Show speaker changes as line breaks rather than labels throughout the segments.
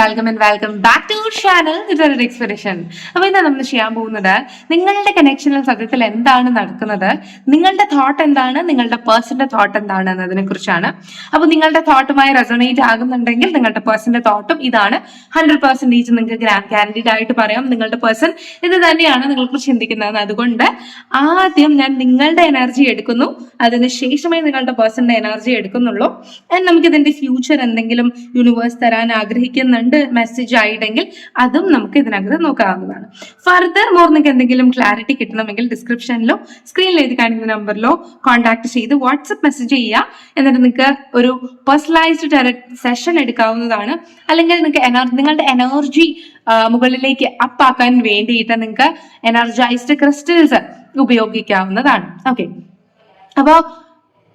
Welcome back to channel ഇതൊരു expedition. അപ്പൊ ഇന്ന് നമ്മൾ ചെയ്യാൻ പോകുന്നത് നിങ്ങളുടെ കണക്ഷനിൽ സത്യത്തിൽ എന്താണ് നടക്കുന്നത്, നിങ്ങളുടെ തോട്ട് എന്താണ്, നിങ്ങളുടെ പേഴ്സന്റെ തോട്ട് എന്താണ് എന്നതിനെ കുറിച്ചാണ്. അപ്പൊ നിങ്ങളുടെ തോട്ടുമായി റെസണേറ്റ് ആകുന്നുണ്ടെങ്കിൽ നിങ്ങളുടെ പേഴ്സന്റെ തോട്ടും ഇതാണ്. 100% നിങ്ങൾക്ക് ഗ്യാരണ്ടീഡ് ആയിട്ട് പറയാം നിങ്ങളുടെ പേഴ്സൺ ഇത് തന്നെയാണ് നിങ്ങൾക്ക് ചിന്തിക്കുന്നത്. അതുകൊണ്ട് ആദ്യം ഞാൻ നിങ്ങളുടെ എനർജി എടുക്കുന്നു, അതിനുശേഷമേ നിങ്ങളുടെ പേഴ്സന്റെ എനർജി എടുക്കുന്നുള്ളൂ. നമുക്ക് ഇതിന്റെ ഫ്യൂച്ചർ എന്തെങ്കിലും യൂണിവേഴ്സ് തരാൻ ആഗ്രഹിക്കുന്നുണ്ട് മെസ്സേജ് ആയിട്ടെങ്കിൽ അതും നമുക്ക് ഇതിനകത്ത് നോക്കാവുന്നതാണ്. ഫർദർ മോർ നിങ്ങൾക്ക് എന്തെങ്കിലും ക്ലാരിറ്റി കിട്ടണമെങ്കിൽ ഡിസ്ക്രിപ്ഷനിലോ സ്ക്രീനിൽ എഴുതി കാണിക്കുന്ന നമ്പറിലോ കോൺടാക്ട് ചെയ്ത് വാട്സപ്പ് മെസ്സേജ് ചെയ്യുക. എന്നിട്ട് നിങ്ങൾക്ക് ഒരു പേഴ്സണലൈസ്ഡ് ടാരറ്റ് സെഷൻ എടുക്കാവുന്നതാണ്. അല്ലെങ്കിൽ നിങ്ങൾക്ക് നിങ്ങളുടെ എനർജി മുകളിലേക്ക് അപ്പാക്കാൻ വേണ്ടിയിട്ട് നിങ്ങൾക്ക് എനർജൈസ്ഡ് ക്രിസ്റ്റൽസ് ഉപയോഗിക്കാവുന്നതാണ്. ഓക്കെ, അപ്പോ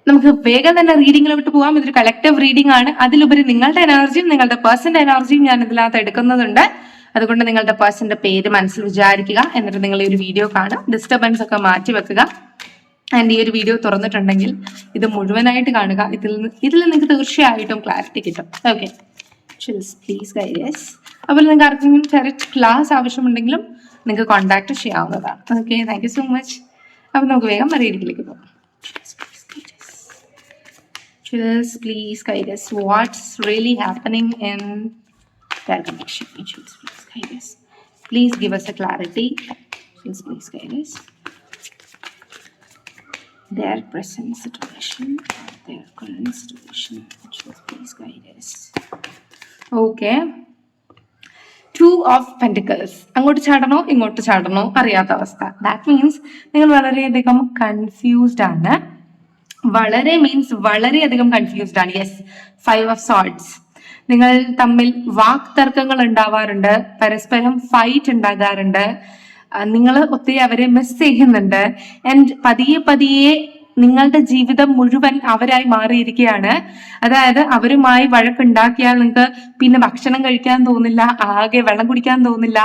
നമുക്ക് വേഗം തന്നെ റീഡിങ്ങിലോട്ട് പോകാം. ഇതൊരു കളക്റ്റീവ് റീഡിംഗ് ആണ്. അതിലുപരി നിങ്ങളുടെ എനർജിയും നിങ്ങളുടെ പേഴ്സന്റെ എനർജിയും ഞാൻ ഇതിനകത്ത് എടുക്കുന്നുണ്ട്. അതുകൊണ്ട് നിങ്ങളുടെ പേഴ്സന്റെ പേര് മനസ്സിൽ വിചാരിക്കുക. എന്നിട്ട് നിങ്ങൾ ഈ ഒരു വീഡിയോ കാണുക, ഡിസ്റ്റർബൻസ് ഒക്കെ മാറ്റി വെക്കുക. ആൻഡ് ഈ ഒരു വീഡിയോ തുറന്നിട്ടുണ്ടെങ്കിൽ ഇത് മുഴുവനായിട്ട് കാണുക. ഇതിൽ നിങ്ങൾക്ക് തീർച്ചയായിട്ടും ക്ലാരിറ്റി കിട്ടും. ഓക്കെ, പ്ലീസ് ഗൈഡേഴ്സ്. അപ്പോൾ നിങ്ങൾക്ക് ആർക്കെങ്കിലും ഡയറക്റ്റ് ക്ലാസ് ആവശ്യമുണ്ടെങ്കിലും നിങ്ങൾക്ക് കോൺടാക്ട് ചെയ്യാവുന്നതാണ്. Okay, thank you so much. അപ്പോൾ നമുക്ക് വേഗം റീഡിങ്ങിലേക്ക് പോകാം. Please guide us. What's really happening in their connection? Please guide us. Please give us a clarity. Please guide us. Their present situation, their current situation. Please guide us. Okay. 2 of Pentacles. അങ്ങോട്ട് ചാടണോ ഇങ്ങോട്ട് ചാടണോ അറിയാത്ത അവസ്ഥ. That means നിങ്ങൾ വളരെയധികം confused ആണ്. വളരെയധികം confused ആണ്. Yes, 5 of Swords. നിങ്ങൾ തമ്മിൽ വാക്തർക്കങ്ങൾ ഉണ്ടാവാറുണ്ട്, പരസ്പരം ഫൈറ്റ് ഉണ്ടാകാറുണ്ട്, നിങ്ങൾ ഒത്തിരി അവരെ മിസ് ചെയ്യുന്നുണ്ട്. ആൻഡ് പതിയെ നിങ്ങളുടെ ജീവിതം മുഴുവൻ അവരായി മാറിയിരിക്കുകയാണ്. അതായത് അവരുമായി വഴക്കുണ്ടാക്കിയാൽ നിങ്ങൾക്ക് പിന്നെ ഭക്ഷണം കഴിക്കാൻ തോന്നില്ല, ആകെ വെള്ളം കുടിക്കാൻ തോന്നില്ല.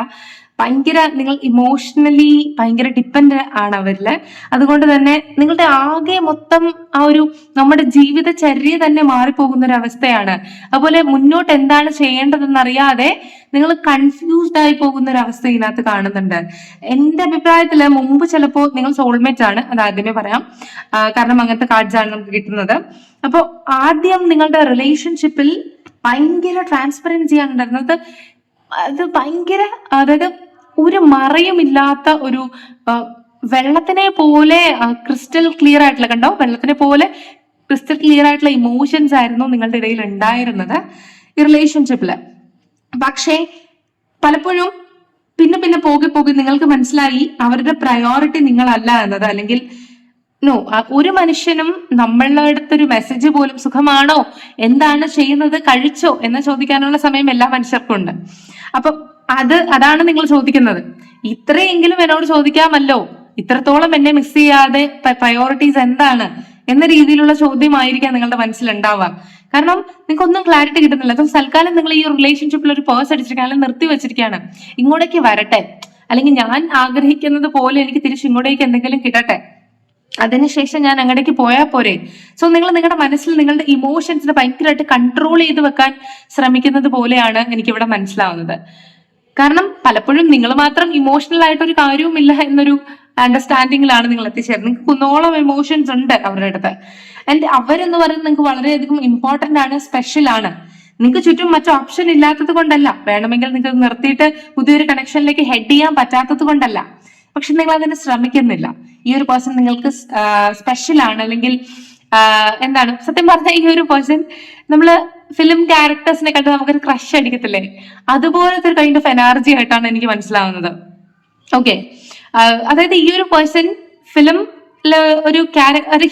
നിങ്ങൾ ഇമോഷണലി ഭയങ്കര ഡിപ്പെൻഡ് ആണ് അവരില്. അതുകൊണ്ട് തന്നെ നിങ്ങളുടെ ആകെ മൊത്തം ആ ഒരു നമ്മുടെ ജീവിതചര്യ തന്നെ മാറിപ്പോകുന്ന ഒരു അവസ്ഥയാണ്. അതുപോലെ മുന്നോട്ട് എന്താണ് ചെയ്യേണ്ടതെന്ന് അറിയാതെ നിങ്ങൾ കൺഫ്യൂസ്ഡ് ആയി പോകുന്ന ഒരു അവസ്ഥ ഇതിനകത്ത് കാണുന്നുണ്ട്. എന്റെ അഭിപ്രായത്തില് മുമ്പ് ചിലപ്പോ നിങ്ങൾ സോൾമേറ്റ് ആണ്, അത് ആദ്യമേ പറയാം, കാരണം അങ്ങനത്തെ കാർഡ്സ് ആണ് നമുക്ക് കിട്ടുന്നത്. അപ്പൊ ആദ്യം നിങ്ങളുടെ റിലേഷൻഷിപ്പിൽ ഭയങ്കര ട്രാൻസ്പെറൻസി ആണ് ഉണ്ടായിരുന്നത്. അത് ഭയങ്കര, അതായത് ഒരു മറയുമില്ലാത്ത ഒരു വെള്ളത്തിനെ പോലെ ക്രിസ്റ്റൽ ക്ലിയർ ആയിട്ടുള്ള, കണ്ടോ, വെള്ളത്തിനെ പോലെ ക്രിസ്റ്റൽ ക്ലിയർ ആയിട്ടുള്ള ഇമോഷൻസ് ആയിരുന്നു നിങ്ങളുടെ ഇടയിൽ ഉണ്ടായിരുന്നത് ഈ റിലേഷൻഷിപ്പില്. പക്ഷേ പലപ്പോഴും പിന്നെ പോകെ നിങ്ങൾക്ക് മനസ്സിലായി അവരുടെ പ്രയോറിറ്റി നിങ്ങളല്ല എന്നത്. അല്ലെങ്കിൽ ഒരു മനുഷ്യനും നമ്മളുടെ അടുത്തൊരു മെസ്സേജ് പോലും സുഖമാണോ, എന്താണ് ചെയ്യുന്നത്, കഴിച്ചോ എന്ന് ചോദിക്കാനുള്ള സമയം എല്ലാ മനുഷ്യർക്കും ഉണ്ട്. അപ്പൊ അതാണ് നിങ്ങൾ ചോദിക്കുന്നത്. ഇത്രയെങ്കിലും എന്നോട് ചോദിക്കാമല്ലോ, ഇത്രത്തോളം എന്നെ മിസ് ചെയ്യാതെ പ്രയോറിറ്റീസ് എന്താണ് എന്ന രീതിയിലുള്ള ചോദ്യമായിരിക്കാം നിങ്ങളുടെ മനസ്സിലുണ്ടാവുക. കാരണം നിങ്ങൾക്ക് ഒന്നും ക്ലാരിറ്റി കിട്ടുന്നില്ല. അപ്പം തൽക്കാലം നിങ്ങൾ ഈ റിലേഷൻഷിപ്പിൽ ഒരു പേഴ്സ് അടിച്ചിരിക്കുകയാണ്, നിർത്തി വെച്ചിരിക്കുകയാണ്. ഇങ്ങോട്ടേക്ക് വരട്ടെ, അല്ലെങ്കിൽ ഞാൻ ആഗ്രഹിക്കുന്നത് പോലെ എനിക്ക് തിരിച്ച് ഇങ്ങോട്ടേക്ക് എന്തെങ്കിലും കിട്ടട്ടെ, അതിനുശേഷം ഞാൻ അങ്ങോട്ടേക്ക് പോയാൽ പോരെ. സോ നിങ്ങൾ നിങ്ങളുടെ മനസ്സിൽ നിങ്ങളുടെ ഇമോഷൻസിനെ ഭയങ്കരമായിട്ട് കൺട്രോൾ ചെയ്ത് വെക്കാൻ ശ്രമിക്കുന്നത് പോലെയാണ് എനിക്കിവിടെ മനസ്സിലാവുന്നത്. കാരണം പലപ്പോഴും നിങ്ങൾ മാത്രം ഇമോഷണൽ ആയിട്ട് ഒരു കാര്യവുമില്ല എന്നൊരു അണ്ടർസ്റ്റാൻഡിങ്ങിലാണ് നിങ്ങൾ എത്തിച്ചേരുന്നത്. നിങ്ങൾക്ക് കുന്നോളം ഇമോഷൻസ് ഉണ്ട് അവരുടെ അടുത്ത്. ആൻഡ് അവരെന്ന് പറയുന്നത് നിങ്ങൾക്ക് വളരെയധികം ഇമ്പോർട്ടന്റ് ആണ്, സ്പെഷ്യൽ ആണ്. നിങ്ങൾക്ക് ചുറ്റും മറ്റു ഓപ്ഷൻ ഇല്ലാത്തത് കൊണ്ടല്ല, വേണമെങ്കിൽ നിങ്ങൾക്ക് നിർത്തിയിട്ട് പുതിയൊരു കണക്ഷനിലേക്ക് ഹെഡ് ചെയ്യാൻ പറ്റാത്തത് കൊണ്ടല്ല, പക്ഷെ നിങ്ങൾ അതിന് ശ്രമിക്കുന്നില്ല. ഈ ഒരു പേഴ്സൺ നിങ്ങൾക്ക് സ്പെഷ്യൽ ആണ്. അല്ലെങ്കിൽ എന്താണ് സത്യം പറഞ്ഞാൽ ഈ ഒരു പേഴ്സൺ നമ്മള് ഫിലിം ക്യാരക്ടേഴ്സിനെ കണ്ട് നമുക്കൊരു ക്രഷ് അടിക്കത്തില്ലേ, അതുപോലത്തെ ഒരു കൈൻഡ് ഓഫ് എനർജി ആയിട്ടാണ് എനിക്ക് മനസ്സിലാവുന്നത്. ഓക്കെ, അതായത് ഈ ഒരു പേഴ്സൺ ഫിലിമില് ഒരു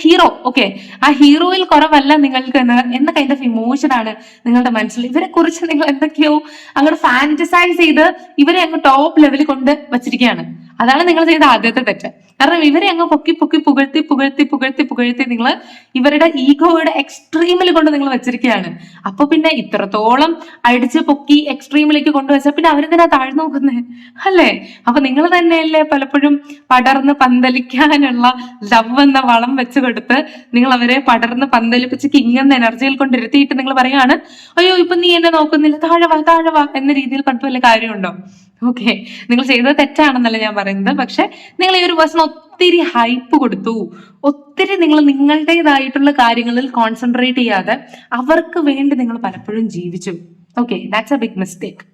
ഹീറോ, ഓക്കെ, ആ ഹീറോയിൽ കുറവല്ല നിങ്ങൾക്ക് എന്ന കൈൻഡ് ഓഫ് ഇമോഷൻ ആണ് നിങ്ങളുടെ മനസ്സിൽ. ഇവരെ കുറിച്ച് നിങ്ങൾ എന്തൊക്കെയോ അങ്ങോട്ട് ഫാന്റസൈസ് ചെയ്ത് ഇവരെ അങ്ങ് ടോപ്പ് ലെവലിൽ കൊണ്ട് വച്ചിരിക്കുകയാണ്. അതാണ് നിങ്ങൾ ചെയ്ത ആദ്യത്തെ തെറ്റ്. കാരണം ഇവരെ അങ്ങ് പൊക്കി പൊക്കി പുകഴ്ത്തി പുകഴ്ത്തി പുകഴ്ത്തി പുകഴ്ത്തി നിങ്ങൾ ഇവരുടെ ഈഗോയുടെ എക്സ്ട്രീമിൽ കൊണ്ട് നിങ്ങൾ വെച്ചിരിക്കുകയാണ്. അപ്പൊ പിന്നെ ഇത്രത്തോളം അടിച്ച് പൊക്കി എക്സ്ട്രീമിലേക്ക് കൊണ്ടുവച്ചാൽ പിന്നെ അവരെന്തിനാ താഴ്ന്നു നോക്കുന്നത് അല്ലേ? അപ്പൊ നിങ്ങൾ തന്നെയല്ലേ പലപ്പോഴും പടർന്ന് പന്തലിക്കാനുള്ള ലവ് എന്ന വളം വെച്ച് കൊടുത്ത് നിങ്ങൾ അവരെ പടർന്ന് പന്തലിപ്പിച്ച് കിങ് എന്ന എനർജിയിൽ കൊണ്ടിരുത്തിയിട്ട് നിങ്ങൾ പറയാണ്, അയ്യോ ഇപ്പൊ നീ എന്നെ നോക്കുന്നില്ല, താഴെ വാ എന്ന രീതിയിൽ പറഞ്ഞിട്ട് വല്ല കാര്യമുണ്ടോ? ഓക്കെ, നിങ്ങൾ ചെയ്തത് തെറ്റാണെന്നല്ല ഞാൻ പറയുന്നത്. പക്ഷെ നിങ്ങൾ ഈ ഒരു പേഴ്സൺ ഒത്തിരി ഹൈപ്പ് കൊടുത്തു, ഒത്തിരി നിങ്ങൾ നിങ്ങളുടേതായിട്ടുള്ള കാര്യങ്ങളിൽ കോൺസെൻട്രേറ്റ് ചെയ്യാതെ അവർക്ക് വേണ്ടി നിങ്ങൾ പലപ്പോഴും ജീവിച്ചു. Okay, that's a big mistake.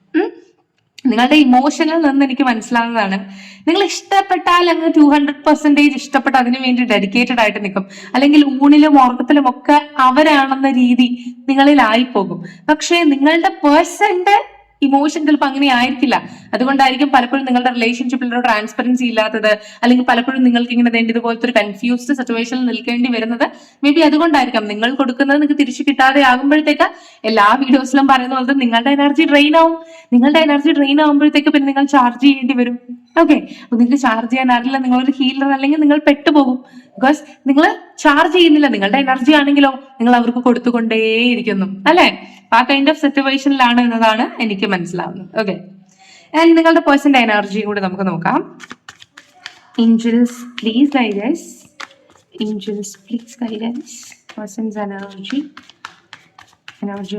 നിങ്ങളുടെ ഇമോഷനിൽ നിന്ന് എനിക്ക് മനസ്സിലാവുന്നതാണ്, നിങ്ങൾ ഇഷ്ടപ്പെട്ടാൽ അങ്ങ് 200% ഇഷ്ടപ്പെട്ട് അതിനു വേണ്ടി ഡെഡിക്കേറ്റഡ് ആയിട്ട് നിൽക്കും. അല്ലെങ്കിൽ ഊണിലും ഉറക്കത്തിലും ഒക്കെ അവരാണെന്ന രീതി നിങ്ങളിലായി പോകും. പക്ഷെ നിങ്ങളുടെ പേഴ്സന്റെ ഇമോഷൻ ചിലപ്പോൾ അങ്ങനെ ആയിരിക്കില്ല. അതുകൊണ്ടായിരിക്കും പലപ്പോഴും നിങ്ങളുടെ റിലേഷൻഷിപ്പിൽ ഒരു ട്രാൻസ്പെറൻസി ഇല്ലാത്തത്, അല്ലെങ്കിൽ പലപ്പോഴും നിങ്ങൾക്ക് ഇങ്ങനെ വേണ്ടി ഇതുപോലത്തെ ഒരു കൺഫ്യൂസ്ഡ് സിറ്റുവേഷനിൽ നിൽക്കേണ്ടി വരുന്നത്. മേ ബി അതുകൊണ്ടായിരിക്കാം നിങ്ങൾ കൊടുക്കുന്നത് നിങ്ങൾക്ക് തിരിച്ചു കിട്ടാതെ ആകുമ്പോഴത്തേക്ക് എല്ലാ വീഡിയോസിലും പറയുന്ന പോലെ നിങ്ങളുടെ എനർജി ഡ്രെയിൻ ആവും. നിങ്ങളുടെ എനർജി ഡ്രെയിൻ ആകുമ്പോഴത്തേക്ക് പിന്നെ നിങ്ങൾ ചാർജ് ചെയ്യേണ്ടി വരും. ഓക്കെ, അപ്പൊ നിങ്ങൾക്ക് ചാർജ് ചെയ്യാൻ അറിയില്ല, നിങ്ങളൊരു ഹീലർ അല്ലെങ്കിൽ നിങ്ങൾ പെട്ടുപോകും. ബിക്കോസ് നിങ്ങൾ ചാർജ് ചെയ്യുന്നില്ല. നിങ്ങളുടെ എനർജി ആണെങ്കിലോ നിങ്ങൾ അവർക്ക് കൊടുത്തുകൊണ്ടേയിരിക്കുന്നു അല്ലെ? ആ കൈൻഡ് ഓഫ് സിറ്റുവേഷനിലാണ് എന്നതാണ് എനിക്ക് മനസ്സിലാവുന്നത്. ഓക്കെ, ആൻഡ് നിങ്ങളുടെ പേഴ്സന്റെ എനർജി കൂടി നമുക്ക് നോക്കാം. Angels please guide us. Angels please guide us. Person's energy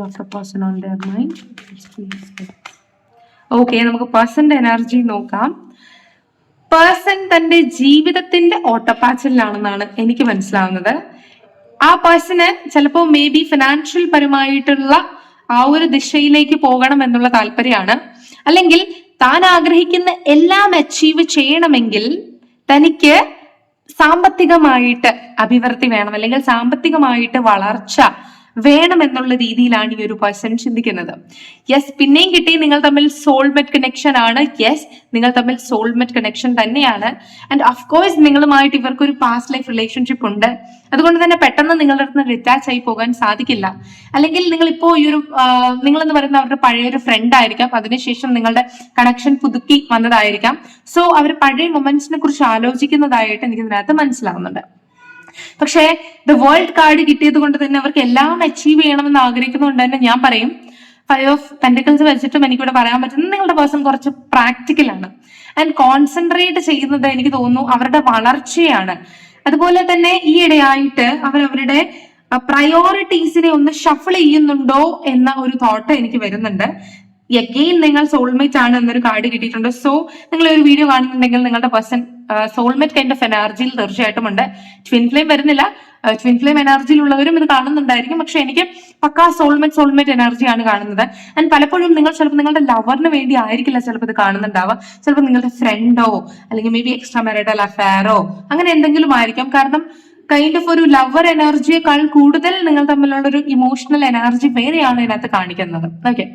of the person on their mind. Okay, നമുക്ക് പേഴ്സന്റെ എനർജി നോക്കാം. പേഴ്സൺ തന്റെ ജീവിതത്തിന്റെ ഓട്ടപ്പാച്ചിലാണെന്നാണ് എനിക്ക് മനസ്സിലാവുന്നത്. ആ പേഴ്സണ് ചിലപ്പോൾ മേ ബി ഫിനാൻഷ്യൽ പരമായിട്ടുള്ള ആ ഒരു ദിശയിലേക്ക് പോകണം എന്നുള്ള താല്പര്യമാണ്. അല്ലെങ്കിൽ താൻ ആഗ്രഹിക്കുന്ന എല്ലാം അച്ചീവ് ചെയ്യണമെങ്കിൽ തനിക്ക് സാമ്പത്തികമായിട്ട് അഭിവൃദ്ധി വേണം, അല്ലെങ്കിൽ സാമ്പത്തികമായിട്ട് വളർച്ച വേണം എന്നുള്ള രീതിയിലാണ് ഈ ഒരു പേഴ്സൺ ചിന്തിക്കുന്നത്. യെസ്, പിന്നെയും കിട്ടി, നിങ്ങൾ തമ്മിൽ സോൾമേറ്റ് കണക്ഷൻ ആണ്. യെസ്, നിങ്ങൾ തമ്മിൽ സോൾമേറ്റ് കണക്ഷൻ തന്നെയാണ്. ആൻഡ് ഓഫ് കോഴ്സ് നിങ്ങളുമായിട്ട് ഇവർക്കൊരു പാസ്റ്റ് ലൈഫ് റിലേഷൻഷിപ്പ് ഉണ്ട്. അതുകൊണ്ട് തന്നെ പെട്ടെന്ന് നിങ്ങളുടെ അടുത്ത് നിന്ന് ഡിറ്റാച്ച് ആയി പോകാൻ സാധിക്കില്ല. അല്ലെങ്കിൽ നിങ്ങൾ ഇപ്പോ ഈ ഒരു നിങ്ങളെന്ന് പറയുന്ന അവരുടെ പഴയൊരു ഫ്രണ്ട് ആയിരിക്കാം, അതിനുശേഷം നിങ്ങളുടെ കണക്ഷൻ പുതുക്കി വന്നതായിരിക്കാം. സോ അവർ പഴയ മൊമെന്റ്സിനെ കുറിച്ച് ആലോചിക്കുന്നതായിട്ട് എനിക്ക് ഇതിനകത്ത് മനസ്സിലാവുന്നുണ്ട്. പക്ഷേ ദ വേൾഡ് കാർഡ് കിട്ടിയത് കൊണ്ട് തന്നെ അവർക്ക് എല്ലാം അച്ചീവ് ചെയ്യണമെന്ന് ആഗ്രഹിക്കുന്നതുകൊണ്ട് തന്നെ ഞാൻ പറയും, 5 of Pentacles വെച്ചിട്ടും എനിക്കിവിടെ പറയാൻ പറ്റുന്നത് നിങ്ങളുടെ പേഴ്സൺ കുറച്ച് പ്രാക്ടിക്കൽ ആണ്. ആൻഡ് കോൺസെൻട്രേറ്റ് ചെയ്യുന്നത് എനിക്ക് തോന്നുന്നു അവരുടെ വളർച്ചയാണ്. അതുപോലെ തന്നെ ഈയിടെയായിട്ട് അവരവരുടെ പ്രയോറിറ്റീസിനെ ഒന്ന് ഷഫിൾ ചെയ്യുന്നുണ്ടോ എന്ന ഒരു തോട്ട് എനിക്ക് വരുന്നുണ്ട്. എഗെയിൻ നിങ്ങൾ സോൾമേറ്റ് ആണ് എന്നൊരു കാർഡ് കിട്ടിയിട്ടുണ്ട്. സോ നിങ്ങൾ ഒരു വീഡിയോ കാണുന്നുണ്ടെങ്കിൽ നിങ്ങളുടെ പേഴ്സൺ സോൾമേറ്റ് കൈൻഡ് ഓഫ് എനർജിയിൽ തീർച്ചയായിട്ടും ഉണ്ട്. ട്വിൻ ഫ്ലെയിം വരുന്നില്ല, ട്വിൻ ഫ്ലെയിം എനർജിയിലുള്ളവരും ഇത് കാണുന്നുണ്ടായിരിക്കും. പക്ഷെ എനിക്ക് പക്കാ സോൾമേറ്റ് എനർജിയാണ് കാണുന്നത്. ആൻഡ് പലപ്പോഴും നിങ്ങൾ ചിലപ്പോൾ നിങ്ങളുടെ ലവറിന് വേണ്ടി ആയിരിക്കില്ല ചിലപ്പോൾ ഇത് കാണുന്നുണ്ടാവുക. ചിലപ്പോൾ നിങ്ങളുടെ ഫ്രണ്ടോ അല്ലെങ്കിൽ മേ ബി എക്സ്ട്രാ മാരിറ്റൽ അഫയറോ അങ്ങനെ എന്തെങ്കിലും ആയിരിക്കും. കാരണം കൈൻഡ് ഓഫ് ഒരു ലവർ എനർജിയേക്കാൾ കൂടുതൽ നിങ്ങൾ തമ്മിലുള്ള ഒരു ഇമോഷണൽ എനർജി വേറെയാണ് ഇതിനകത്ത് കാണിക്കുന്നത്. ഓക്കെ,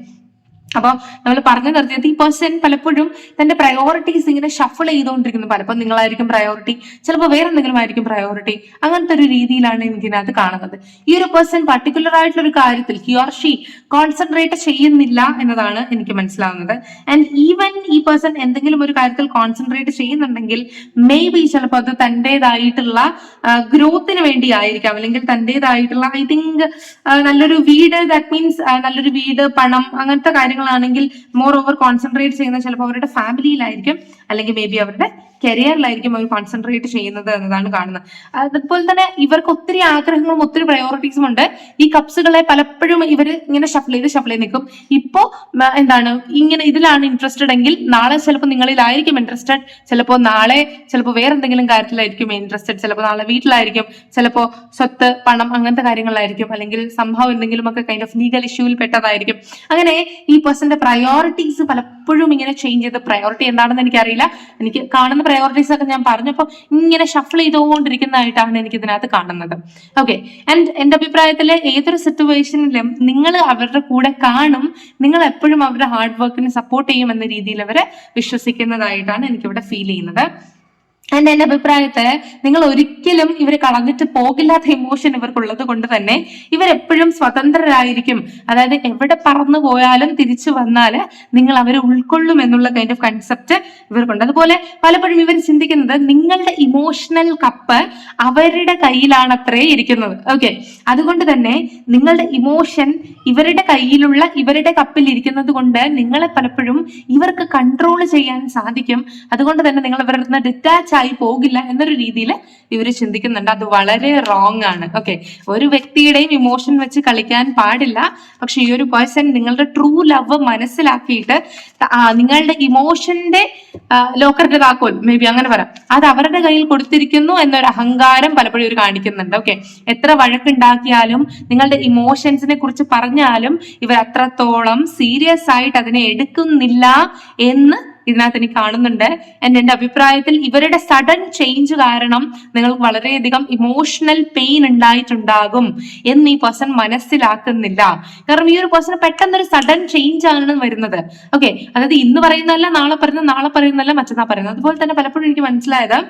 അപ്പൊ നമ്മൾ പറഞ്ഞു നിർത്തിയത് ഈ പേഴ്സൺ പലപ്പോഴും തന്റെ പ്രയോറിറ്റീസ് ഇങ്ങനെ ഷഫിൾ ചെയ്തുകൊണ്ടിരിക്കുന്നു. പലപ്പോൾ നിങ്ങളായിരിക്കും പ്രയോറിറ്റി, ചിലപ്പോൾ വേറെ എന്തെങ്കിലും ആയിരിക്കും പ്രയോറിറ്റി. അങ്ങനത്തെ ഒരു രീതിയിലാണ് എനിക്കിനകത്ത് കാണുന്നത്. ഈ ഒരു പേഴ്സൺ പർട്ടിക്കുലർ ആയിട്ടുള്ള ഒരു കാര്യത്തിൽ ഹി ഓർ ഷീ കോൺസെൻട്രേറ്റ് ചെയ്യുന്നില്ല എന്നതാണ് എനിക്ക് മനസ്സിലാവുന്നത്. ആൻഡ് ഈവൻ ഈ പേഴ്സൺ എന്തെങ്കിലും ഒരു കാര്യത്തിൽ കോൺസെൻട്രേറ്റ് ചെയ്യുന്നുണ്ടെങ്കിൽ മേ ബി ചിലപ്പോൾ അത് തന്റേതായിട്ടുള്ള ഗ്രോത്തിന് വേണ്ടി ആയിരിക്കാം, അല്ലെങ്കിൽ തന്റേതായിട്ടുള്ള ഐ തിങ്ക് നല്ലൊരു വീട്, ദാറ്റ് മീൻസ് നല്ലൊരു വീട്, പണം, അങ്ങനത്തെ കാര്യങ്ങളാണെങ്കിൽ മോർ ഓവർ കോൺസെൻട്രേറ്റ് ചെയ്യുന്നത് ചിലപ്പോൾ അവരുടെ ഫാമിലിയിലായിരിക്കും, അല്ലെങ്കിൽ മേ ബി അവരുടെ കരിയറിലായിരിക്കും അവർ കോൺസെൻട്രേറ്റ് ചെയ്യുന്നത് എന്നതാണ് കാണുന്നത്. അതുപോലെ തന്നെ ഇവർക്ക് ഒത്തിരി ആഗ്രഹങ്ങളും ഒത്തിരി പ്രയോറിറ്റീസും ഉണ്ട്. ഈ കപ്സുകളെ പലപ്പോഴും ഇവർ ഇങ്ങനെ ഷഫിൾ ചെയ്ത് നിൽക്കും. ഇപ്പോ എന്താണ് ഇങ്ങനെ ഇതിലാണ് ഇൻട്രസ്റ്റഡ് എങ്കിൽ നാളെ ചിലപ്പോൾ നിങ്ങളിലായിരിക്കും ഇൻട്രസ്റ്റഡ്, ചിലപ്പോൾ നാളെ ചിലപ്പോൾ വേറെ എന്തെങ്കിലും കാര്യത്തിലായിരിക്കും ഇൻട്രസ്റ്റഡ്, ചിലപ്പോൾ നാളെ വീട്ടിലായിരിക്കും, ചിലപ്പോൾ സ്വത്ത്, പണം, അങ്ങനത്തെ കാര്യങ്ങളിലായിരിക്കും, അല്ലെങ്കിൽ സംഭവം എന്തെങ്കിലും ഒക്കെ കൈൻഡ് ഓഫ് ലീഗൽ ഇഷ്യൂവിൽ പെട്ടതായിരിക്കും. അങ്ങനെ ഈ പേഴ്സന്റെ പ്രയോറിറ്റീസ് പലപ്പോഴും ഇങ്ങനെ ചേഞ്ച് ചെയ്ത്, പ്രയോറിറ്റി എന്താണെന്ന് എനിക്കറിയില്ല, എനിക്ക് കാണുന്ന പ്രയോറിറ്റീസ് ഒക്കെ ഞാൻ പറഞ്ഞപ്പോൾ ഇങ്ങനെ ഷഫിൾ ചെയ്തുകൊണ്ടിരിക്കുന്നതായിട്ടാണ് എനിക്ക് ഇതിനകത്ത് കാണുന്നത്. ഓക്കെ, ആൻഡ് എന്റെ അഭിപ്രായത്തിൽ ഏതൊരു സിറ്റുവേഷനിലും നിങ്ങൾ അവരുടെ കൂടെ കാണും, നിങ്ങൾ എപ്പോഴും അവരുടെ ഹാർഡ് വർക്കിനെ സപ്പോർട്ട് ചെയ്യും എന്ന രീതിയിൽ അവരെ വിശ്വസിക്കുന്നതായിട്ടാണ് എനിക്കിവിടെ ഫീൽ ചെയ്യുന്നത്. എന്റെ അഭിപ്രായത്തിൽ നിങ്ങൾ ഒരിക്കലും ഇവർ കളഞ്ഞിട്ട് പോകില്ലാത്ത ഇമോഷൻ ഇവർക്കുള്ളത് കൊണ്ട് തന്നെ ഇവരെപ്പോഴും സ്വതന്ത്രരായിരിക്കും. അതായത് എവിടെ പറന്നു പോയാലും തിരിച്ചു വന്നാല് നിങ്ങൾ അവരെ ഉൾക്കൊള്ളും എന്നുള്ള കൈൻഡ് ഓഫ് കൺസെപ്റ്റ് ഇവർക്കുണ്ട്. അതുപോലെ പലപ്പോഴും ഇവർ ചിന്തിക്കുന്നത് നിങ്ങളുടെ ഇമോഷണൽ കപ്പ് അവരുടെ കയ്യിലാണത്രേ ഇരിക്കുന്നത്. ഓക്കെ, അതുകൊണ്ട് തന്നെ നിങ്ങളുടെ ഇമോഷൻ ഇവരുടെ കയ്യിലുള്ള ഇവരുടെ കപ്പിൽ ഇരിക്കുന്നത് കൊണ്ട് നിങ്ങളെ പലപ്പോഴും ഇവർക്ക് കൺട്രോൾ ചെയ്യാൻ സാധിക്കും. അതുകൊണ്ട് തന്നെ നിങ്ങൾ ഇവരുടെ നിന്ന് ഡിറ്റാച്ച് ആയി പോകില്ല എന്നൊരു രീതിയിൽ ഇവർ ചിന്തിക്കുന്നുണ്ട്. അത് വളരെ റോങ് ആണ്. ഓക്കെ, ഒരു വ്യക്തിയുടെയും ഇമോഷൻ വെച്ച് കളിക്കാൻ പാടില്ല. പക്ഷെ ഈ ഒരു പേഴ്സൺ നിങ്ങളുടെ ട്രൂ ലവ് മനസ്സിലാക്കിയിട്ട് നിങ്ങളുടെ ഇമോഷന്റെ ലോക്കറിന്റെ താക്കോൽ മേ ബി അങ്ങനെ പറയാം, അത് അവരുടെ കയ്യിൽ കൊടുത്തിരിക്കുന്നു എന്നൊരു അഹങ്കാരം പലപ്പോഴും ഇവർ കാണിക്കുന്നുണ്ട്. ഓക്കെ, എത്ര വഴക്കുണ്ടാക്കിയാലും നിങ്ങളുടെ ഇമോഷൻസിനെ കുറിച്ച് പറഞ്ഞാലും ഇവർ അത്രത്തോളം സീരിയസ് ആയിട്ട് അതിനെ എടുക്കുന്നില്ല എന്ന് ഇതിനകത്ത് എനിക്ക് കാണുന്നുണ്ട്. എന്റെ അഭിപ്രായത്തിൽ ഇവരുടെ സഡൻ ചേഞ്ച് കാരണം നിങ്ങൾക്ക് വളരെയധികം ഇമോഷണൽ പെയിൻ ഉണ്ടായിട്ടുണ്ടാകും എന്ന് ഈ പേഴ്സൺ മനസ്സിലാക്കുന്നില്ല. കാരണം ഈ ഒരു പേഴ്സൺ പെട്ടെന്നൊരു സഡൻ ചേഞ്ച് ആണ് വരുന്നത്. ഓക്കെ, അതായത് ഇന്ന് പറയുന്നതല്ല നാളെ പറയുന്നത്, നാളെ പറയുന്നതല്ല മറ്റന്നാൾ പറയുന്നത്. അതുപോലെ തന്നെ പലപ്പോഴും എനിക്ക് മനസ്സിലായത്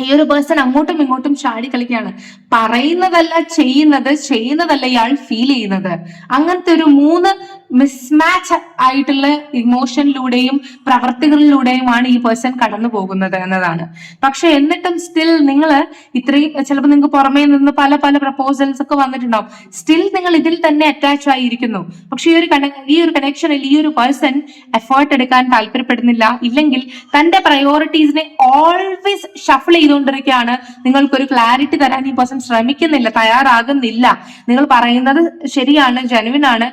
ഈ ഒരു പേഴ്സൺ അങ്ങോട്ടും ഇങ്ങോട്ടും ചാടി കളിക്കുകയാണ്. പറയുന്നതല്ല ചെയ്യുന്നത്, ചെയ്യുന്നതല്ല ഇയാൾ ഫീൽ ചെയ്യുന്നത്. അങ്ങനത്തെ ഒരു 3 മിസ്മാച്ച് ആയിട്ടുള്ള ഇമോഷനിലൂടെയും പ്രവർത്തികളിലൂടെയുമാണ് ഈ പേഴ്സൺ കടന്നു പോകുന്നത് എന്നതാണ്. പക്ഷെ എന്നിട്ടും സ്റ്റിൽ നിങ്ങൾ ഇത്രയും ചിലപ്പോൾ നിങ്ങൾക്ക് പുറമേ നിന്ന് പല പല പ്രപ്പോസൽസ് ഒക്കെ വന്നിട്ടുണ്ടാവും. സ്റ്റിൽ നിങ്ങൾ ഇതിൽ തന്നെ അറ്റാച്ച് ആയിരിക്കുന്നു. പക്ഷെ ഈ ഒരു കണക്ഷനിൽ ഈ ഒരു പേഴ്സൺ എഫേർട്ട് എടുക്കാൻ താല്പര്യപ്പെടുന്നില്ല. ഇല്ലെങ്കിൽ തന്റെ പ്രയോറിറ്റീസിനെ ഓൾവേസ് ഷഫിൾ ചെയ്തുകൊണ്ടിരിക്കുകയാണ്. നിങ്ങൾക്കൊരു ക്ലാരിറ്റി തരാൻ ഈ പേഴ്സൺ ശ്രമിക്കുന്നില്ല, തയ്യാറാകുന്നില്ല. നിങ്ങൾ പറയുന്നത് ശരിയാണ്, ജെനുവിൻ ആണ്,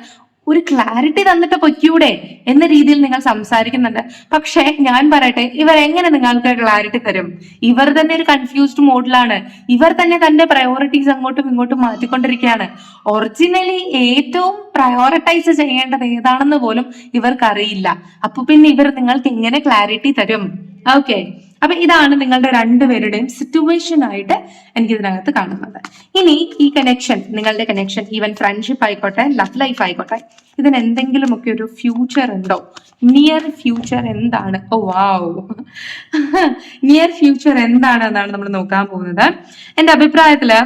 ഒരു ക്ലാരിറ്റി തന്നിട്ട് പൊയ്ക്കൂടെ എന്ന രീതിയിൽ നിങ്ങൾ സംസാരിക്കുന്നുണ്ട്. പക്ഷെ ഞാൻ പറയട്ടെ, ഇവരെങ്ങനെ നിങ്ങൾക്ക് ക്ലാരിറ്റി തരും? ഇവർ തന്നെ ഒരു കൺഫ്യൂസ്ഡ് മോഡിലാണ്. ഇവർ തന്നെ തന്റെ പ്രയോറിറ്റീസ് അങ്ങോട്ടും ഇങ്ങോട്ടും മാറ്റിക്കൊണ്ടിരിക്കുകയാണ്. ഒറിജിനലി ഏറ്റവും പ്രയോറിറ്റൈസ് ചെയ്യേണ്ടത് ഏതാണെന്ന് പോലും ഇവർക്കറിയില്ല. അപ്പൊ പിന്നെ ഇവർ നിങ്ങൾക്ക് എങ്ങനെ ക്ലാരിറ്റി തരും? ഓക്കെ, അപ്പൊ ഇതാണ് നിങ്ങളുടെ രണ്ടുപേരുടെയും സിറ്റുവേഷൻ ആയിട്ട് എനിക്ക് ഇതിനകത്ത് കാണുന്നത്. ഇനി ഈ കണക്ഷൻ, നിങ്ങളുടെ കണക്ഷൻ ഈവൻ ഫ്രണ്ട്ഷിപ്പ് ആയിക്കോട്ടെ, ലവ് ലൈഫ് ആയിക്കോട്ടെ, ഇതിന് എന്തെങ്കിലുമൊക്കെ ഒരു ഫ്യൂച്ചർ ഉണ്ടോ? നിയർ ഫ്യൂച്ചർ എന്താണ്? ഓ വാവ്, നിയർ ഫ്യൂച്ചർ എന്താണ് എന്നാണ് നമ്മൾ നോക്കാൻ പോകുന്നത്. എന്റെ അഭിപ്രായത്തില്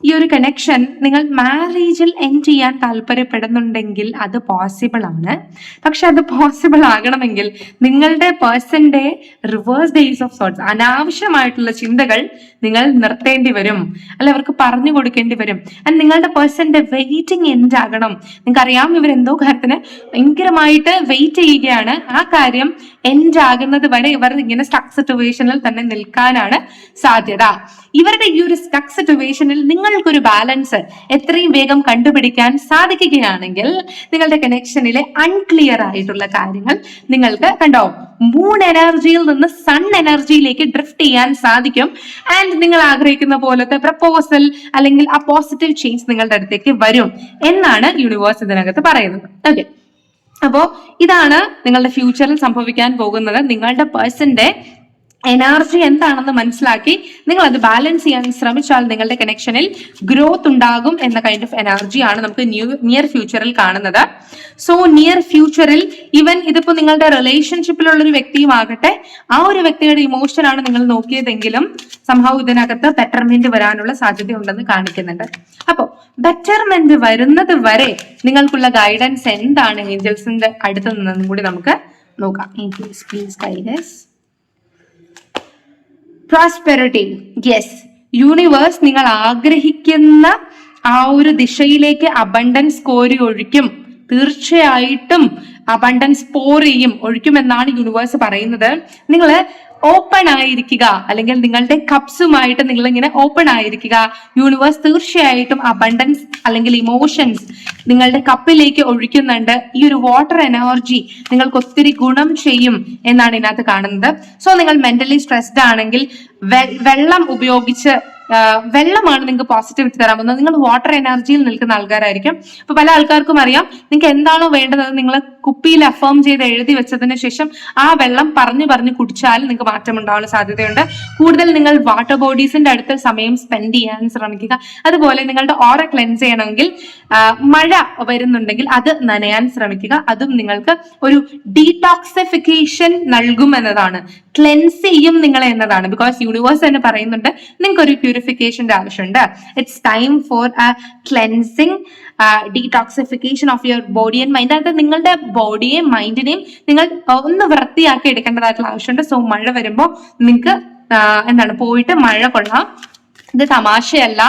ഈ ഒരു കണക്ഷൻ നിങ്ങൾ മാരേജിൽ എൻഡ് ചെയ്യാൻ താല്പര്യപ്പെടുന്നുണ്ടെങ്കിൽ അത് പോസിബിൾ ആണ്. പക്ഷെ അത് പോസിബിൾ ആകണമെങ്കിൽ നിങ്ങളുടെ പേഴ്സന്റെ റിവേഴ്സ് ഡേയ്സ് ഓഫ് സോർട്സ്, അനാവശ്യമായിട്ടുള്ള ചിന്തകൾ നിങ്ങൾ നിർത്തേണ്ടി വരും, അല്ല അവർക്ക് പറഞ്ഞു കൊടുക്കേണ്ടി വരും. ആൻഡ് നിങ്ങളുടെ പേഴ്സന്റെ വെയിറ്റിംഗ് എൻഡ് ആകണം. നിങ്ങൾക്കറിയാം ഇവരെന്തോ കാര്യത്തിന് ഭയങ്കരമായിട്ട് വെയിറ്റ് ചെയ്യുകയാണ്. ആ കാര്യം എൻഡ് ആകുന്നത് വരെ ഇവർ ഇങ്ങനെ സ്റ്റക്ക് സിറ്റുവേഷനിൽ തന്നെ നിൽക്കാനാണ് സാധ്യത. ഇവരുടെ ഈ ഒരു സ്റ്റക്ക് സിറ്റുവേഷനിൽ നിങ്ങൾക്കൊരു ബാലൻസ് എത്രയും വേഗം കണ്ടുപിടിക്കാൻ സാധിക്കുകയാണെങ്കിൽ നിങ്ങളുടെ കണക്ഷനിലെ അൺക്ലിയർ ആയിട്ടുള്ള കാര്യങ്ങൾ നിങ്ങൾക്ക് കണ്ടോ മൂൺ എനർജിയിൽ നിന്ന് സൺ എനർജിയിലേക്ക് ഡ്രിഫ്റ്റ് ചെയ്യാൻ സാധിക്കും. ആൻഡ് നിങ്ങൾ ആഗ്രഹിക്കുന്ന പോലത്തെ പ്രപ്പോസൽ അല്ലെങ്കിൽ ആ പോസിറ്റീവ് ചേഞ്ച് നിങ്ങളുടെ അടുത്തേക്ക് വരും എന്നാണ് യൂണിവേഴ്സ് ഇതിനകത്ത് പറയുന്നത്. ഓക്കെ, അപ്പോ ഇതാണ് നിങ്ങളുടെ ഫ്യൂച്ചറിൽ സംഭവിക്കാൻ പോകുന്നത്. നിങ്ങളുടെ പേഴ്സന്റെ എനർജി എന്താണെന്ന് മനസ്സിലാക്കി നിങ്ങൾ അത് ബാലൻസ് ചെയ്യാൻ ശ്രമിച്ചാൽ നിങ്ങളുടെ കണക്ഷനിൽ ഗ്രോത്ത് ഉണ്ടാകും എന്ന കൈൻഡ് ഓഫ് എനർജിയാണ് നമുക്ക് നിയർ ഫ്യൂച്ചറിൽ കാണുന്നത്. സോ നിയർ ഫ്യൂച്ചറിൽ ഈവൻ ഇതിപ്പോ നിങ്ങളുടെ റിലേഷൻഷിപ്പിലുള്ള ഒരു വ്യക്തിയും ആകട്ടെ, ആ ഒരു വ്യക്തിയുടെ ഇമോഷൻ ആണ് നിങ്ങൾ നോക്കിയതെങ്കിലും സംഭവം ഇതിനകത്ത് ബെറ്റർമെന്റ് വരാനുള്ള സാധ്യത ഉണ്ടെന്ന് കാണിക്കുന്നുണ്ട്. അപ്പോ ബെറ്റർമെന്റ് വരുന്നത് വരെ നിങ്ങൾക്കുള്ള ഗൈഡൻസ് എന്താണ് ഏഞ്ചൽസിന്റെ അടുത്ത് നിന്നും കൂടി നമുക്ക് നോക്കാം. Angels please guide us. Prosperity, yes, universe നിങ്ങൾ ആഗ്രഹിക്കുന്ന ആ ഒരു ദിശയിലേക്ക് അബണ്ടൻസ് കോരി ഒഴിക്കും. തീർച്ചയായിട്ടും അബണ്ടൻസ് പോർ ചെയ്യും, ഒഴിക്കുമെന്നാണ് യൂണിവേഴ്സ് പറയുന്നത്. നിങ്ങൾ ഓപ്പൺ ആയിരിക്കുക, അല്ലെങ്കിൽ നിങ്ങളുടെ കപ്സുമായിട്ട് നിങ്ങൾ ഇങ്ങനെ ഓപ്പൺ ആയിരിക്കുക. യൂണിവേഴ്സ് തീർച്ചയായിട്ടും അബണ്ടൻസ് അല്ലെങ്കിൽ ഇമോഷൻസ് നിങ്ങളുടെ കപ്പിലേക്ക് ഒഴിക്കുന്നുണ്ട്. ഈ ഒരു വാട്ടർ എനർജി നിങ്ങൾക്ക് ഒത്തിരി ഗുണം ചെയ്യും എന്നാണ് ഇതിനകത്ത് കാണുന്നത്. സോ നിങ്ങൾ മെന്റലി സ്ട്രെസ്ഡ് ആണെങ്കിൽ വെള്ളം ഉപയോഗിച്ച്, വെള്ളമാണ് നിങ്ങൾക്ക് പോസിറ്റിവിറ്റി തരാൻ പോകുന്നത്. നിങ്ങൾ വാട്ടർ എനർജിയിൽ നിൽക്കുന്ന ആൾക്കാരായിരിക്കും. അപ്പൊ പല ആൾക്കാർക്കും അറിയാം നിങ്ങൾക്ക് എന്താണോ വേണ്ടത് നിങ്ങൾ കുപ്പിയിൽ അഫേം ചെയ്ത് എഴുതി വെച്ചതിന് ശേഷം ആ വെള്ളം പറഞ്ഞു കുടിച്ചാൽ നിങ്ങൾക്ക് മാറ്റം ഉണ്ടാവാൻ സാധ്യതയുണ്ട്. കൂടുതൽ നിങ്ങൾ വാട്ടർ ബോഡീസിന്റെ അടുത്ത് സമയം സ്പെൻഡ് ചെയ്യാൻ ശ്രമിക്കുക. അതുപോലെ നിങ്ങളുടെ ഓറ ക്ലെൻസ് ചെയ്യണമെങ്കിൽ മഴ വരുന്നുണ്ടെങ്കിൽ അത് നനയാൻ ശ്രമിക്കുക. അതും നിങ്ങൾക്ക് ഒരു ഡീടോക്സിഫിക്കേഷൻ നൽകും എന്നതാണ്, ക്ലെൻസ് ചെയ്യും നിങ്ങളെ എന്നതാണ്. ബിക്കോസ് യൂണിവേഴ്സ് തന്നെ പറയുന്നുണ്ട് നിങ്ങൾക്ക് ഒരു പ്യൂരിഫിക്കേഷന്റെ ആവശ്യമുണ്ട്. It's time for A cleansing detoxification of your body and mind. അതായത് നിങ്ങളുടെ ബോഡിയെയും മൈൻഡിനെയും നിങ്ങൾ ഒന്ന് വൃത്തിയാക്കി എടുക്കേണ്ടതായിട്ടുള്ള ആവശ്യമുണ്ട്. സോ മഴ വരുമ്പോൾ നിങ്ങൾക്ക് പോയിട്ട് മഴ കൊള്ളാം. ഇത് തമാശയല്ല,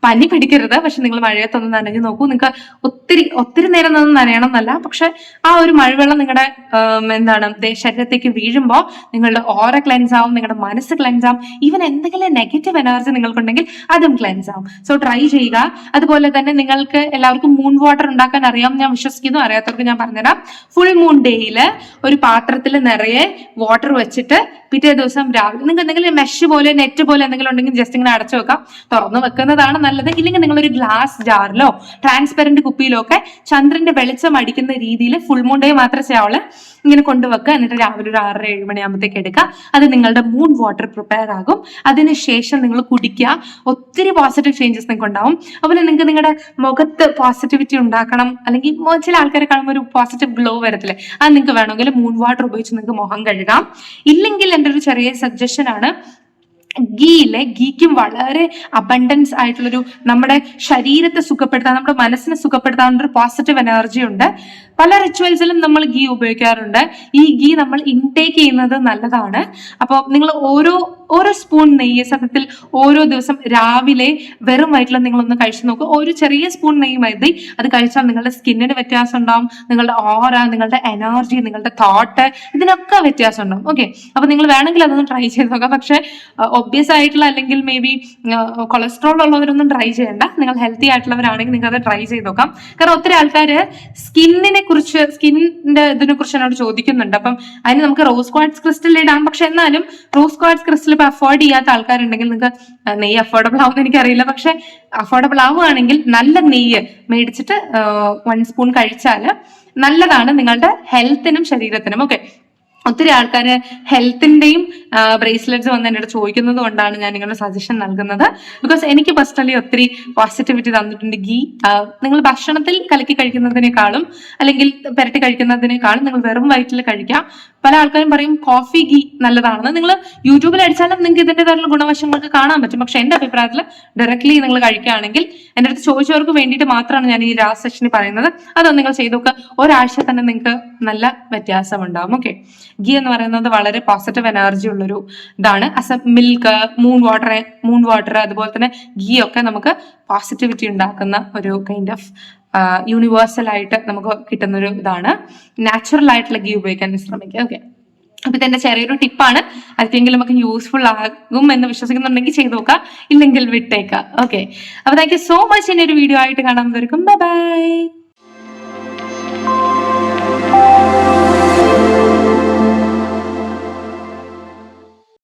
പനി പിടിക്കരുത്. പക്ഷെ നിങ്ങൾ മഴയത്തൊന്ന് നനഞ്ഞു നോക്കൂ. നിങ്ങൾക്ക് ഒത്തിരി നേരം ഒന്നും നനയണം എന്നല്ല, പക്ഷെ ആ ഒരു മഴവെള്ളം നിങ്ങളുടെ ശരീരത്തേക്ക് വീഴുമ്പോൾ നിങ്ങളുടെ ഓറ ക്ലെൻസ് ആവും, നിങ്ങളുടെ മനസ്സ് ക്ലെൻസ് ആവും. ഈവൻ എന്തെങ്കിലും നെഗറ്റീവ് എനർജി നിങ്ങൾക്കുണ്ടെങ്കിൽ അതും ക്ലെൻസ് ആവും. സോ ട്രൈ ചെയ്യുക. അതുപോലെ തന്നെ നിങ്ങൾക്ക് എല്ലാവർക്കും മൂൺ വാട്ടർ ഉണ്ടാക്കാൻ അറിയാം ഞാൻ വിശ്വസിക്കുന്നു. അറിയാത്തവർക്ക് ഞാൻ പറഞ്ഞുതരാം. ഫുൾ മൂൺ ഡേയില് ഒരു പാത്രത്തിൽ നിറയെ വാട്ടർ വെച്ചിട്ട് പിറ്റേ ദിവസം രാവിലെ നിങ്ങൾക്ക് എന്തെങ്കിലും മെഷ് പോലെ നെറ്റ് പോലെ എന്തെങ്കിലും ഉണ്ടെങ്കിൽ ജസ്റ്റ് ഇങ്ങനെ അടച്ചു വെക്കാം. തുറന്നു വെക്കുന്നതാണ് നല്ലത്. ഇല്ലെങ്കിൽ നിങ്ങളൊരു ഗ്ലാസ് ജാറിലോ ട്രാൻസ്പെറന്റ് കുപ്പിയിലോ ഒക്കെ ചന്ദ്രന്റെ വെളിച്ചം അടിക്കുന്ന രീതിയിൽ ഫുൾ മൂൺ ഡേ മാത്രമേ ചെയ്യാവുള്ളൂ ഇങ്ങനെ കൊണ്ടുവെക്കുക. എന്നിട്ട് രാവിലെ ഒരു 6-7 മണിയാകുമ്പോഴത്തേക്ക് എടുക്കുക. അത് നിങ്ങളുടെ മൂൺ വാട്ടർ പ്രിപ്പയർ ആകും. അതിനുശേഷം നിങ്ങൾ കുടിക്കുക. ഒത്തിരി പോസിറ്റീവ് ചേഞ്ചസ് നിങ്ങൾക്ക് ഉണ്ടാവും. അതുപോലെ നിങ്ങൾക്ക് നിങ്ങളുടെ മുഖത്ത് പോസിറ്റിവിറ്റി ഉണ്ടാക്കണം, അല്ലെങ്കിൽ ചില ആൾക്കാരെ കാണുമ്പോൾ ഒരു പോസിറ്റീവ് ഗ്ലോ വരത്തില്ലേ, അത് നിങ്ങൾക്ക് വേണമെങ്കിൽ മൂൺ വാട്ടർ ഉപയോഗിച്ച് നിങ്ങൾക്ക് മുഖം കഴുകാം. ഇല്ലെങ്കിൽ എൻ്റെ ഒരു ചെറിയ സജഷൻ ആണ്, ഗീക്കും വളരെ അബണ്ടൻസ് ആയിട്ടുള്ളൊരു നമ്മുടെ ശരീരത്തെ സുഖപ്പെടുത്താൻ, നമ്മുടെ മനസ്സിനെ സുഖപ്പെടുത്താനുള്ള ഒരു പോസിറ്റീവ് എനർജി ഉണ്ട്. പല റിച്വൽസിലും നമ്മൾ ഗീ ഉപയോഗിക്കാറുണ്ട്. ഈ ഗീ നമ്മൾ ഇൻടേക്ക് ചെയ്യുന്നത് നല്ലതാണ്. അപ്പോൾ നിങ്ങൾ ഓരോ സ്പൂൺ നെയ്യ് സത്യത്തിൽ ഓരോ ദിവസം രാവിലെ വെറും വയറ്റിൽ നിങ്ങളൊന്ന് കഴിച്ചു നോക്കുക. ഒരു ചെറിയ സ്പൂൺ നെയ്യ് മതി. അത് കഴിച്ചാൽ നിങ്ങളുടെ സ്കിന്നിന് വ്യത്യാസം ഉണ്ടാവും, നിങ്ങളുടെ ഓറ, നിങ്ങളുടെ എനർജി, നിങ്ങളുടെ തോട്ട്, ഇതിനൊക്കെ വ്യത്യാസം ഉണ്ടാവും. ഓക്കെ, അപ്പൊ നിങ്ങൾ വേണമെങ്കിൽ അതൊന്ന് ട്രൈ ചെയ്ത് നോക്കാം. പക്ഷെ ഒബ്വിയസ് ആയിട്ടുള്ള അല്ലെങ്കിൽ മേ ബി കൊളസ്ട്രോൾ ഉള്ളവരൊന്നും ട്രൈ ചെയ്യണ്ട. നിങ്ങൾ ഹെൽത്തി ആയിട്ടുള്ളവരാണെങ്കിൽ നിങ്ങൾക്ക് അത് ട്രൈ ചെയ്ത് നോക്കാം. കാരണം ഒത്തിരി ആൾക്കാർ സ്കിന്നിനെ ഇതിനെ കുറിച്ച് എന്നോട് ചോദിക്കുന്നുണ്ട്. അപ്പം അതിന് നമുക്ക് റോസ് ക്വാർട്സ് ക്രിസ്റ്റൽ ഇടാം. പക്ഷെ എന്നാലും റോസ് ക്വാർട്സ് ക്രിസ്റ്റൽ ഇപ്പൊ അഫോർഡ് ചെയ്യാത്ത ആൾക്കാരുണ്ടെങ്കിൽ നിങ്ങൾക്ക് നെയ്യ് അഫോർഡബിൾ ആവുമെന്ന് എനിക്കറിയില്ല. പക്ഷെ അഫോർഡബിൾ ആവുകയാണെങ്കിൽ നല്ല നെയ്യ് മേടിച്ചിട്ട് 1 സ്പൂൺ കഴിച്ചാല് നല്ലതാണ് നിങ്ങളുടെ ഹെൽത്തിനും ശരീരത്തിനും. ഓക്കെ, ഒത്തിരി ആൾക്കാർ ഹെൽത്തിന്റെയും ബ്രേസ്ലെറ്റ്സ് വന്ന് എന്നോട് ചോദിക്കുന്നത് കൊണ്ടാണ് ഞാൻ നിങ്ങളുടെ സജഷൻ നൽകുന്നത്. ബിക്കോസ് എനിക്ക് പേഴ്സണലി ഒത്തിരി പോസിറ്റിവിറ്റി തന്നിട്ടുണ്ട് ഗീ. നിങ്ങൾ ഭക്ഷണത്തിൽ കലക്കി കഴിക്കുന്നതിനേക്കാളും അല്ലെങ്കിൽ പുരട്ടി കഴിക്കുന്നതിനേക്കാളും നിങ്ങൾ വെറും വയറ്റിൽ കഴിക്കാം. പല ആൾക്കാരും പറയും കോഫി ഗീ നല്ലതാണെന്ന്. നിങ്ങൾ യൂട്യൂബിൽ അടിച്ചാലും നിങ്ങൾക്ക് ഇതിൻ്റെതായിട്ടുള്ള ഗുണവശങ്ങൾക്ക് കാണാൻ പറ്റും. പക്ഷെ എന്റെ അഭിപ്രായത്തിൽ ഡയറക്ട്ലി നിങ്ങൾ കഴിക്കുകയാണെങ്കിൽ, എൻ്റെ അടുത്ത് ചോദിച്ചവർക്ക് വേണ്ടിയിട്ട് മാത്രമാണ് ഞാൻ ഈ ലാസ്റ്റ് സെഷനിൽ പറയുന്നത്. അതൊന്നും നിങ്ങൾ ചെയ്തു നോക്കുക. ഒരാഴ്ച തന്നെ നിങ്ങൾക്ക് നല്ല വ്യത്യാസം ഉണ്ടാവും. ഓക്കെ, ഗീ എന്ന് പറയുന്നത് വളരെ പോസിറ്റീവ് എനർജി ഉള്ളൊരു ഇതാണ്. മിൽക്ക്, മൂൺ വാട്ടർ അതുപോലെ തന്നെ ഗീ ഒക്കെ നമുക്ക് പോസിറ്റിവിറ്റി ഉണ്ടാക്കുന്ന ഒരു കൈൻഡ് ഓഫ് യൂണിവേഴ്സൽ ആയിട്ട് നമുക്ക് കിട്ടുന്ന ഒരു ഇതാണ്. നാച്ചുറൽ ആയിട്ടുള്ള ഗീ ഉപയോഗിക്കാൻ ശ്രമിക്കുക. ഓക്കെ, അപ്പൊ ഇതെന്റെ ചെറിയൊരു ടിപ്പാണ്. അതെങ്കിലും നമുക്ക് യൂസ്ഫുൾ ആകും എന്ന് വിശ്വസിക്കുന്നുണ്ടെങ്കിൽ ചെയ്ത് നോക്കാം, ഇല്ലെങ്കിൽ വിട്ടേക്കാം. ഓക്കെ, അപ്പൊ താങ്ക് യു സോ മച്ച്. ഇനി ഒരു വീഡിയോ ആയിട്ട് കാണാൻ വരും. ബൈ.